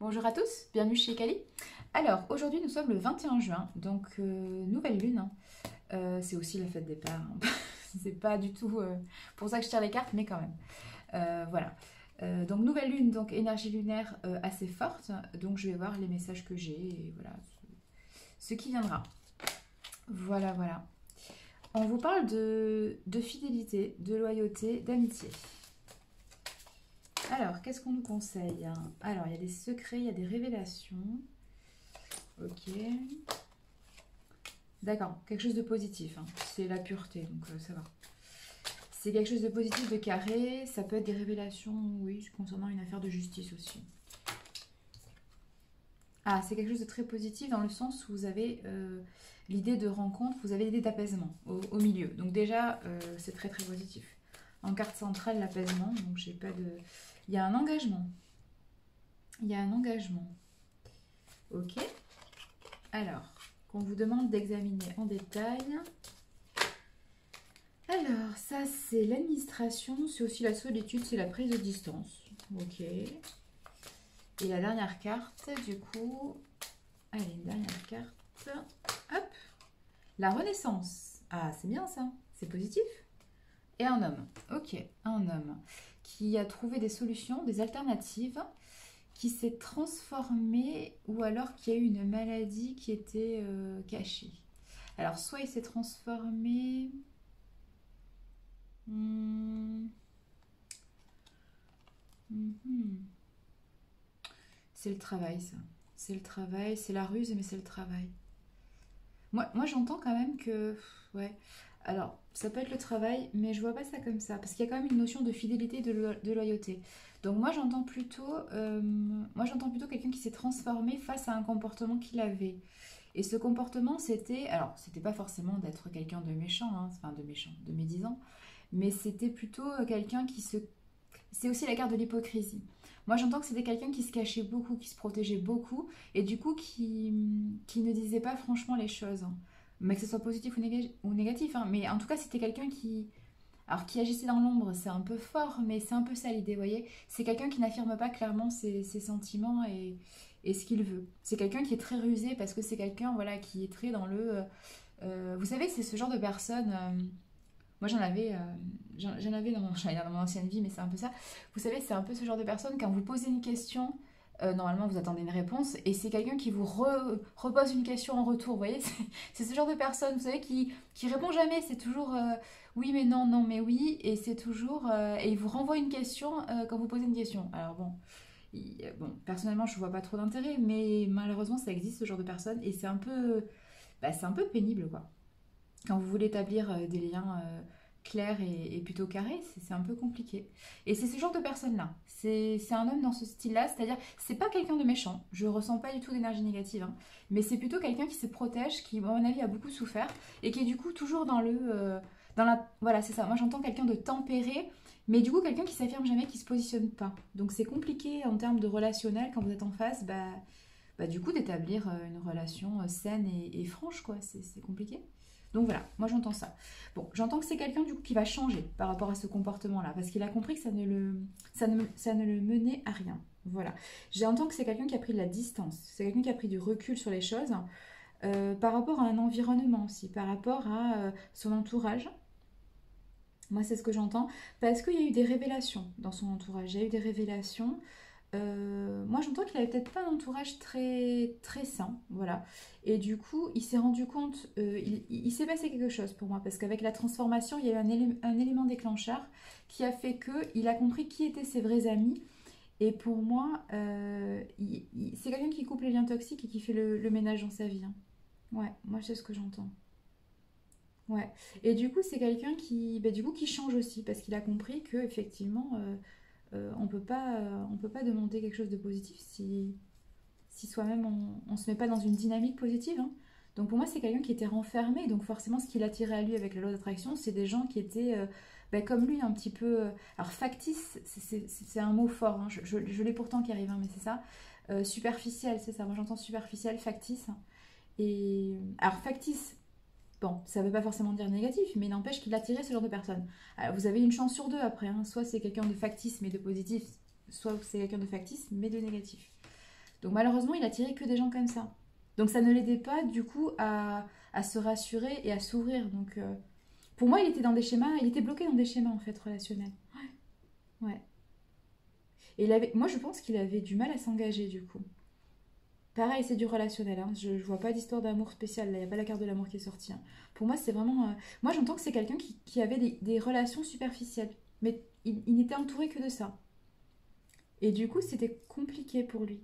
Bonjour à tous, bienvenue chez Kali. Alors, aujourd'hui nous sommes le 21 juin, donc nouvelle lune. C'est aussi la fête des pères. C'est pas du tout pour ça que je tire les cartes, mais quand même. Voilà. Donc nouvelle lune, donc énergie lunaire assez forte. Donc je vais voir les messages que j'ai et voilà ce qui viendra. Voilà, voilà. On vous parle de fidélité, de loyauté, d'amitié. Alors, qu'est-ce qu'on nous conseille? Alors, il y a des secrets, il y a des révélations. Ok. D'accord, quelque chose de positif. C'est la pureté, donc ça va. C'est quelque chose de positif, de carré. Ça peut être des révélations, oui, concernant une affaire de justice aussi. Ah, c'est quelque chose de très positif dans le sens où vous avez l'idée de rencontre, vous avez l'idée d'apaisement au milieu. Donc déjà, c'est très très positif. En carte centrale, l'apaisement, donc j'ai pas de... Il y a un engagement. Il y a un engagement. Ok. Alors, qu'on vous demande d'examiner en détail. Alors, ça c'est l'administration, c'est aussi la solitude, c'est la prise de distance. Ok. Et la dernière carte, du coup... Allez, une dernière carte. Hop. La renaissance. Ah, c'est bien ça. C'est positif. Et un homme. Ok, un homme qui a trouvé des solutions, des alternatives, qui s'est transformé ou alors qu'il y a eu une maladie qui était cachée. Alors, soit il s'est transformé... C'est le travail, ça. C'est le travail, c'est la ruse, mais c'est le travail. Moi j'entends quand même que... Ouais. Alors, ça peut être le travail, mais je vois pas ça comme ça. Parce qu'il y a quand même une notion de fidélité et de loyauté. Donc moi j'entends plutôt quelqu'un qui s'est transformé face à un comportement qu'il avait. Et ce comportement, c'était... Alors, c'était pas forcément d'être quelqu'un de méchant, enfin de méchant, de médisant. Mais c'était plutôt quelqu'un qui se... C'est aussi la carte de l'hypocrisie. Moi, j'entends que c'était quelqu'un qui se cachait beaucoup, qui se protégeait beaucoup, et du coup, qui ne disait pas franchement les choses. Mais que ce soit positif ou négatif. Mais en tout cas, c'était quelqu'un qui... Alors, qui agissait dans l'ombre, c'est un peu fort, mais c'est un peu ça l'idée, vous voyez. C'est quelqu'un qui n'affirme pas clairement ses sentiments et ce qu'il veut. C'est quelqu'un qui est très rusé parce que c'est quelqu'un voilà, qui est très dans le... vous savez, c'est ce genre de personne... moi, j'en avais dans dans mon ancienne vie, mais c'est un peu ça. Vous savez, c'est un peu ce genre de personne, quand vous posez une question, normalement, vous attendez une réponse, et c'est quelqu'un qui vous repose une question en retour, vous voyez. C'est ce genre de personne, vous savez, qui répond jamais. C'est toujours oui, mais non, non, mais oui, et c'est toujours... et il vous renvoie une question quand vous posez une question. Alors bon, personnellement, je ne vois pas trop d'intérêt, mais malheureusement, ça existe, ce genre de personne, et c'est un peu pénible, quoi. Quand vous voulez établir des liens clairs et plutôt carrés, c'est un peu compliqué. Et c'est ce genre de personne-là. C'est un homme dans ce style-là, c'est-à-dire, c'est pas quelqu'un de méchant. Je ressens pas du tout d'énergie négative, mais c'est plutôt quelqu'un qui se protège, qui, à mon avis, a beaucoup souffert et qui est du coup toujours dans le. Voilà, c'est ça. Moi, j'entends quelqu'un de tempéré, mais du coup, quelqu'un qui s'affirme jamais, qui se positionne pas. Donc, c'est compliqué en termes de relationnel quand vous êtes en face, du coup, d'établir une relation saine et franche, quoi. C'est compliqué. Donc voilà, moi j'entends ça. Bon, j'entends que c'est quelqu'un du coup qui va changer par rapport à ce comportement-là, parce qu'il a compris que ça ne le menait à rien. Voilà. J'entends que c'est quelqu'un qui a pris de la distance, c'est quelqu'un qui a pris du recul sur les choses, par rapport à un environnement aussi, par rapport à son entourage. Moi, c'est ce que j'entends, parce qu'il y a eu des révélations dans son entourage. Il y a eu des révélations. Moi, j'entends qu'il avait peut-être pas un entourage très, très sain, voilà. Et du coup, il s'est rendu compte, il s'est passé quelque chose pour moi, parce qu'avec la transformation, il y a eu un élément déclencheur qui a fait qu'il a compris qui étaient ses vrais amis. Et pour moi, c'est quelqu'un qui coupe les liens toxiques et qui fait le ménage dans sa vie. Ouais, moi, c'est ce que j'entends. Ouais. Et du coup, c'est quelqu'un qui change aussi, parce qu'il a compris que effectivement, on peut pas demander quelque chose de positif si soi-même on se met pas dans une dynamique positive. Donc pour moi, c'est quelqu'un qui était renfermé. Donc forcément, ce qui l'attirait à lui avec la loi d'attraction, c'est des gens qui étaient comme lui, un petit peu... alors factice, c'est un mot fort. Je l'ai pourtant qui arrive, mais c'est ça. Superficiel, c'est ça. Moi, j'entends superficiel, factice. Et alors factice, bon, ça ne veut pas forcément dire négatif, mais n'empêche qu'il attirait ce genre de personnes. Alors, vous avez une chance sur deux après, soit c'est quelqu'un de factice mais de positif, soit c'est quelqu'un de factice mais de négatif. Donc malheureusement, il attirait que des gens comme ça. Donc ça ne l'aidait pas du coup à se rassurer et à s'ouvrir. Donc pour moi, il était dans des schémas, il était bloqué dans des schémas en fait relationnels. Ouais. Et moi, je pense qu'il avait du mal à s'engager du coup. Pareil, c'est du relationnel. Hein. Je vois pas d'histoire d'amour spéciale. Là, il n'y a pas la carte de l'amour qui est sortie. Hein. Pour moi, c'est vraiment. Moi, j'entends que c'est quelqu'un qui avait des relations superficielles. Mais il n'était entouré que de ça. Et du coup, c'était compliqué pour lui.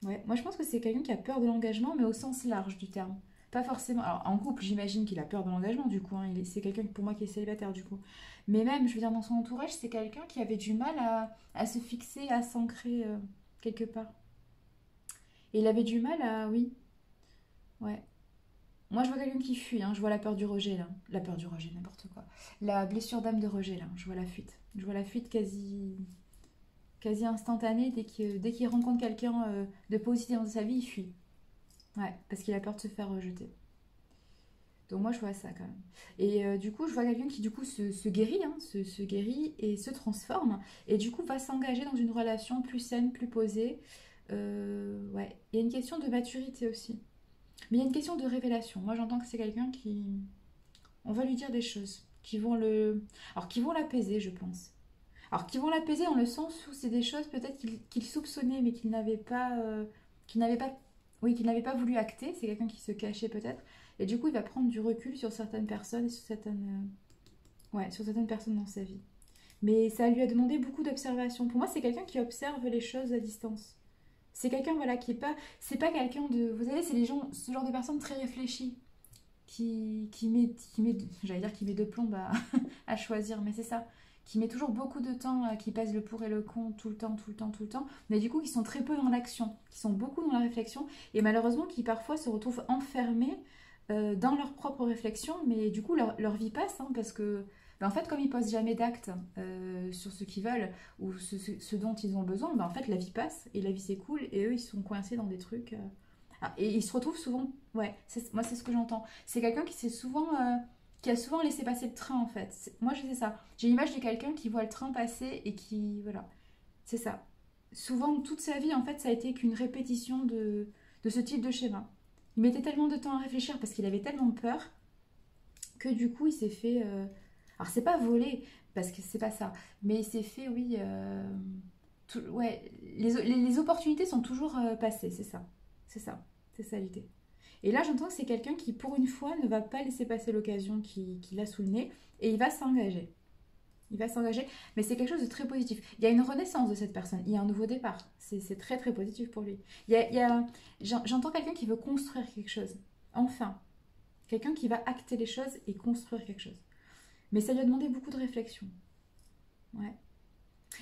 Ouais. Moi, je pense que c'est quelqu'un qui a peur de l'engagement, mais au sens large du terme. Pas forcément. Alors, en couple, j'imagine qu'il a peur de l'engagement, du coup. Hein. C'est quelqu'un pour moi qui est célibataire, du coup. Mais même, je veux dire, dans son entourage, c'est quelqu'un qui avait du mal à se fixer, à s'ancrer quelque part. Et il avait du mal à. Oui, ouais. Moi, je vois quelqu'un qui fuit, hein. Je vois la peur du rejet, là. La peur du rejet, n'importe quoi. La blessure d'âme de rejet, là. Je vois la fuite. Je vois la fuite quasi instantanée. Dès qu'il rencontre quelqu'un de positif dans sa vie, il fuit. Ouais, parce qu'il a peur de se faire rejeter. Donc moi, je vois ça quand même. Et du coup, je vois quelqu'un qui, du coup, se guérit, hein, se guérit et se transforme. Et du coup, va s'engager dans une relation plus saine, plus posée. Ouais, il y a une question de maturité aussi. Mais il y a une question de révélation. Moi, j'entends que c'est quelqu'un qui, on va lui dire des choses qui vont alors qui vont l'apaiser, je pense. Alors qui vont l'apaiser dans le sens où c'est des choses peut-être qu'il soupçonnait mais qu'il n'avait pas, oui, qu'il n'avait pas voulu acter. C'est quelqu'un qui se cachait peut-être. Et du coup, il va prendre du recul sur certaines personnes et ouais, sur certaines personnes dans sa vie. Mais ça lui a demandé beaucoup d'observation. Pour moi, c'est quelqu'un qui observe les choses à distance. C'est quelqu'un, voilà, qui est pas, c'est pas quelqu'un de, vous savez, c'est les gens, ce genre de personnes très réfléchies j'allais dire qui met de plomb à choisir, mais c'est ça, qui met toujours beaucoup de temps, qui pèse le pour et le contre tout le temps, tout le temps, tout le temps, mais du coup qui sont très peu dans l'action, qui sont beaucoup dans la réflexion, et malheureusement qui parfois se retrouvent enfermés dans leur propre réflexion, mais du coup leur vie passe, hein, parce que en fait, comme ils posent jamais d'actes sur ce qu'ils veulent ou ce dont ils ont besoin, en fait, la vie passe et la vie s'écoule et eux, ils sont coincés dans des trucs. Et ils se retrouvent souvent. Ouais, moi, c'est ce que j'entends. C'est quelqu'un qui a souvent laissé passer le train, en fait. Moi, je sais ça. J'ai l'image de quelqu'un qui voit le train passer et qui. Voilà. C'est ça. Souvent, toute sa vie, en fait, ça a été qu'une répétition de ce type de schéma. Il mettait tellement de temps à réfléchir parce qu'il avait tellement peur que du coup, il s'est fait. Alors, c'est pas voler, parce que c'est pas ça. Mais il s'est fait, oui. Ouais, les opportunités sont toujours passées, c'est ça. C'est ça. C'est ça l'idée. Et là, j'entends que c'est quelqu'un qui, pour une fois, ne va pas laisser passer l'occasion qu'il a sous le nez et il va s'engager. Il va s'engager, mais c'est quelque chose de très positif. Il y a une renaissance de cette personne, il y a un nouveau départ. C'est très très positif pour lui. J'entends quelqu'un qui veut construire quelque chose. Enfin, quelqu'un qui va acter les choses et construire quelque chose. Mais ça lui a demandé beaucoup de réflexion. Ouais.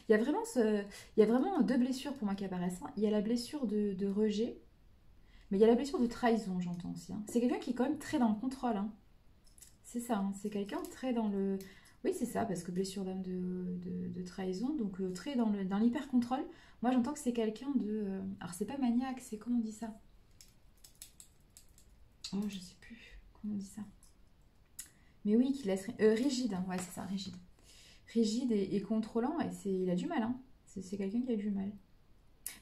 Il y a vraiment deux blessures pour moi qui apparaissent. Hein. Il y a la blessure de rejet, mais il y a la blessure de trahison, j'entends aussi. Hein. C'est quelqu'un qui est quand même très dans le contrôle. Hein. C'est ça, hein. C'est quelqu'un très dans le... Oui, c'est ça, parce que blessure d'âme de trahison, donc très dans l'hyper-contrôle. Moi, j'entends que c'est quelqu'un de... alors, c'est pas maniaque, c'est... Comment on dit ça? Oh, je sais plus. Comment on dit ça? Mais oui, qui laisse... rigide, hein. Ouais, c'est ça, rigide. Rigide et contrôlant, et il a du mal. Hein. C'est quelqu'un qui a du mal.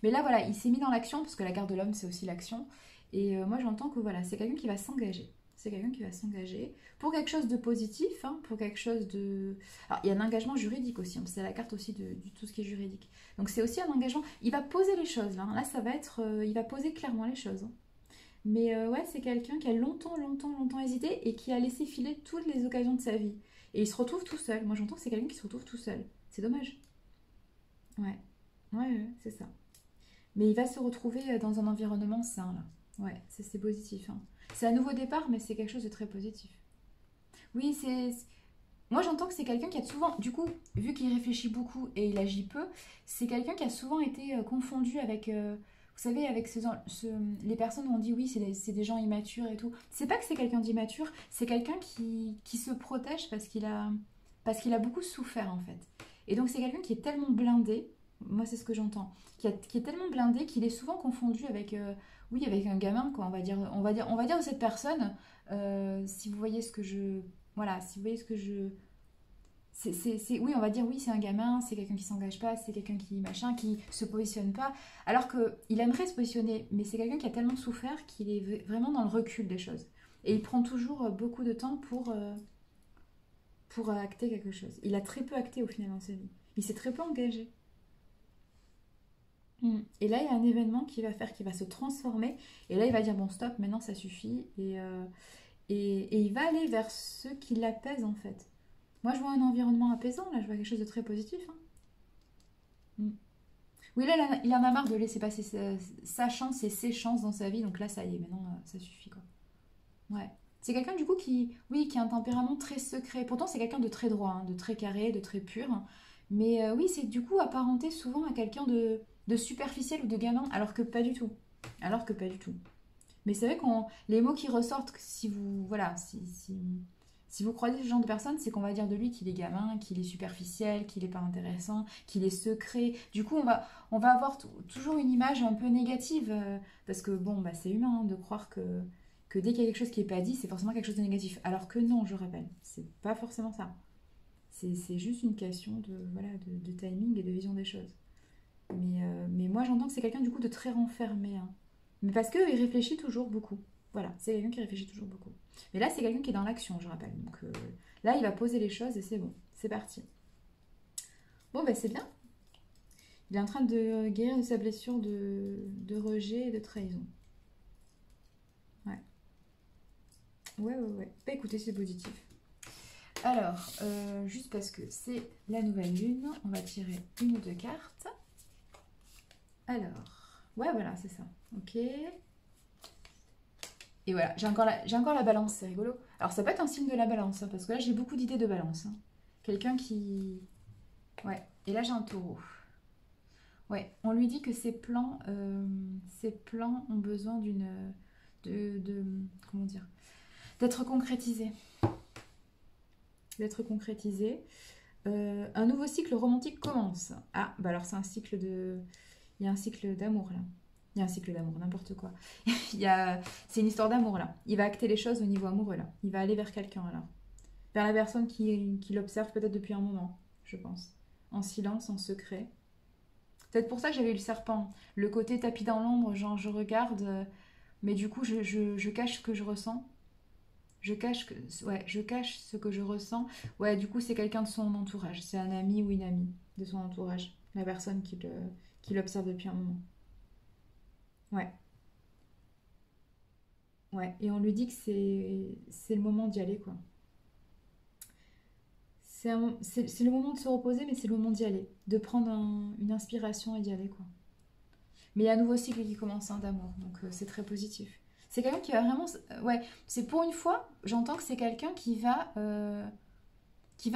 Mais là, voilà, il s'est mis dans l'action, parce que la garde de l'homme, c'est aussi l'action. Et moi, j'entends que voilà, c'est quelqu'un qui va s'engager. C'est quelqu'un qui va s'engager pour quelque chose de positif, hein, pour quelque chose de... Alors, il y a un engagement juridique aussi, hein, c'est la carte aussi de tout ce qui est juridique. Donc, c'est aussi un engagement... Il va poser les choses, là. Hein. Là, ça va être... il va poser clairement les choses. Hein. Mais ouais, c'est quelqu'un qui a longtemps, longtemps, longtemps hésité et qui a laissé filer toutes les occasions de sa vie. Et il se retrouve tout seul. Moi, j'entends que c'est quelqu'un qui se retrouve tout seul. C'est dommage. Ouais, ouais, ouais, c'est ça. Mais il va se retrouver dans un environnement sain, là. Ouais, c'est positif. Hein. C'est un nouveau départ, mais c'est quelque chose de très positif. Oui, moi, j'entends que c'est quelqu'un qui a souvent, du coup, vu qu'il réfléchit beaucoup et il agit peu, c'est quelqu'un qui a souvent été confondu avec, vous savez, avec les personnes où on dit oui, c'est des gens immatures et tout. C'est pas que c'est quelqu'un d'immature, c'est quelqu'un qui se protège parce qu'il a beaucoup souffert, en fait. Et donc, c'est quelqu'un qui est tellement blindé, moi, c'est ce que j'entends, qui est tellement blindé qu'il est souvent confondu avec, oui, avec un gamin, quoi. On va dire de cette personne, si vous voyez ce que je, voilà, si vous voyez ce que je, Oui, on va dire oui, c'est un gamin, c'est quelqu'un qui s'engage pas, c'est quelqu'un qui machin, qui se positionne pas, alors que il aimerait se positionner, mais c'est quelqu'un qui a tellement souffert qu'il est vraiment dans le recul des choses. Et il prend toujours beaucoup de temps pour acter quelque chose. Il a très peu acté au final dans sa vie. Il s'est très peu engagé. Et là, il y a un événement qui va faire, qui va se transformer. Et là, il va dire, bon, stop, maintenant ça suffit. Et il va aller vers ce qui l'apaise en fait. Moi, je vois un environnement apaisant, là, je vois quelque chose de très positif, hein. Mm. Oui, là, il en a marre de laisser passer sa chance et ses chances dans sa vie, donc là, ça y est, maintenant, ça suffit, quoi. Ouais. C'est quelqu'un, du coup, oui, qui a un tempérament très secret. Pourtant, c'est quelqu'un de très droit, hein, de très carré, de très pur. Mais oui, c'est du coup apparenté souvent à quelqu'un de superficiel ou de gamin, alors que pas du tout. Alors que pas du tout. Mais c'est vrai qu'on les mots qui ressortent, si vous voilà, si vous croisez ce genre de personne, c'est qu'on va dire de lui qu'il est gamin, qu'il est superficiel, qu'il est pas intéressant, qu'il est secret. Du coup, on va avoir toujours une image un peu négative, parce que bon, bah, c'est humain, hein, de croire que dès qu'il y a quelque chose qui est pas dit, c'est forcément quelque chose de négatif. Alors que non, je rappelle, c'est pas forcément ça. C'est juste une question voilà, de timing et de vision des choses. Mais moi, j'entends que c'est quelqu'un du coup de très renfermé, hein. Mais parce qu'il réfléchit toujours beaucoup. Voilà, c'est quelqu'un qui réfléchit toujours beaucoup. Mais là, c'est quelqu'un qui est dans l'action, je rappelle. Donc là, il va poser les choses et c'est bon. C'est parti. Bon, ben c'est bien. Il est en train de guérir de sa blessure de rejet et de trahison. Ouais. Ouais. Bah écoutez, c'est positif. Alors, juste parce que c'est la nouvelle lune, on va tirer une ou deux cartes. Alors, ouais, voilà, c'est ça. Ok. Et voilà, j'ai encore la balance, c'est rigolo. Alors ça peut être un signe de la balance, hein, parce que là j'ai beaucoup d'idées de balance, hein. Quelqu'un qui... Ouais, et là j'ai un taureau. Ouais, on lui dit que ses plans ont besoin comment dire, d'être concrétisés. D'être concrétisés. Un nouveau cycle romantique commence. Ah, bah alors c'est un cycle de... Il y a un cycle d'amour là. Il y a un cycle d'amour, n'importe quoi. C'est une histoire d'amour là. Il va acter les choses au niveau amoureux là. Il va aller vers quelqu'un là. Vers la personne qui l'observe peut-être depuis un moment, je pense. En silence, en secret. Peut-être pour ça que j'avais eu le serpent. Le côté tapis dans l'ombre, genre je regarde, mais du coup je cache ce que je ressens. Je cache ce que je ressens. Ouais, du coup c'est quelqu'un de son entourage. C'est un ami ou une amie de son entourage. La personne qui l'observe depuis un moment. Ouais. Ouais, et on lui dit que c'est le moment d'y aller, quoi. C'est le moment de se reposer, mais c'est le moment d'y aller. De prendre une inspiration et d'y aller, quoi. Mais il y a un nouveau cycle qui commence, hein, d'amour, donc c'est très positif. C'est quelqu'un qui va vraiment... ouais, c'est pour une fois, j'entends que c'est quelqu'un qui va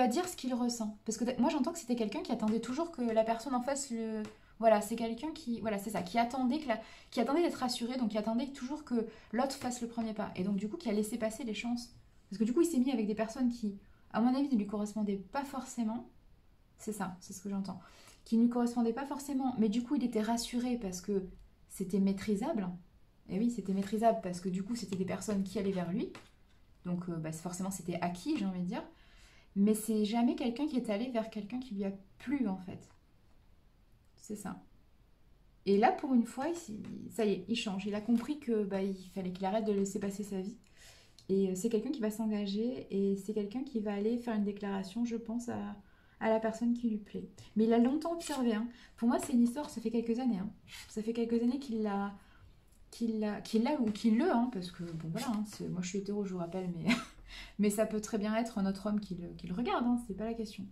dire ce qu'il ressent. Parce que moi, j'entends que c'était quelqu'un qui attendait toujours que la personne en face le... Voilà, c'est quelqu'un qui... Voilà, c'est ça, qui attendait d'être rassuré, donc qui attendait toujours que l'autre fasse le premier pas. Et donc, du coup, qui a laissé passer les chances. Parce que du coup, il s'est mis avec des personnes qui, à mon avis, ne lui correspondaient pas forcément. C'est ça, c'est ce que j'entends. Qui ne lui correspondaient pas forcément. Mais du coup, il était rassuré parce que c'était maîtrisable. Et oui, c'était maîtrisable parce que du coup, c'était des personnes qui allaient vers lui. Donc, bah, forcément, c'était acquis, j'ai envie de dire. Mais c'est jamais quelqu'un qui est allé vers quelqu'un qui lui a plu, en fait. C'est ça. Et là, pour une fois, ça y est, il change. Il a compris que bah, il fallait qu'il arrête de laisser passer sa vie. Et c'est quelqu'un qui va s'engager et c'est quelqu'un qui va aller faire une déclaration, je pense, à la personne qui lui plaît. Mais il a longtemps observé, hein. Pour moi, c'est une histoire, ça fait quelques années, hein. Ça fait quelques années qu'il l'a ou qu'il le, hein, parce que bon voilà, hein, moi je suis hétéro, je vous rappelle, mais, mais ça peut très bien être un autre homme qui le regarde, hein, c'est pas la question.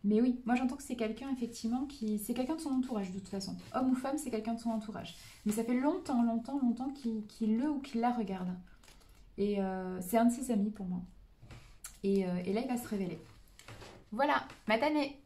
Mais oui, moi j'entends que c'est quelqu'un effectivement c'est quelqu'un de son entourage de toute façon. Homme ou femme, c'est quelqu'un de son entourage. Mais ça fait longtemps qu'il le ou qu'il la regarde. Et c'est un de ses amis pour moi. Et là, il va se révéler. Voilà, Matané.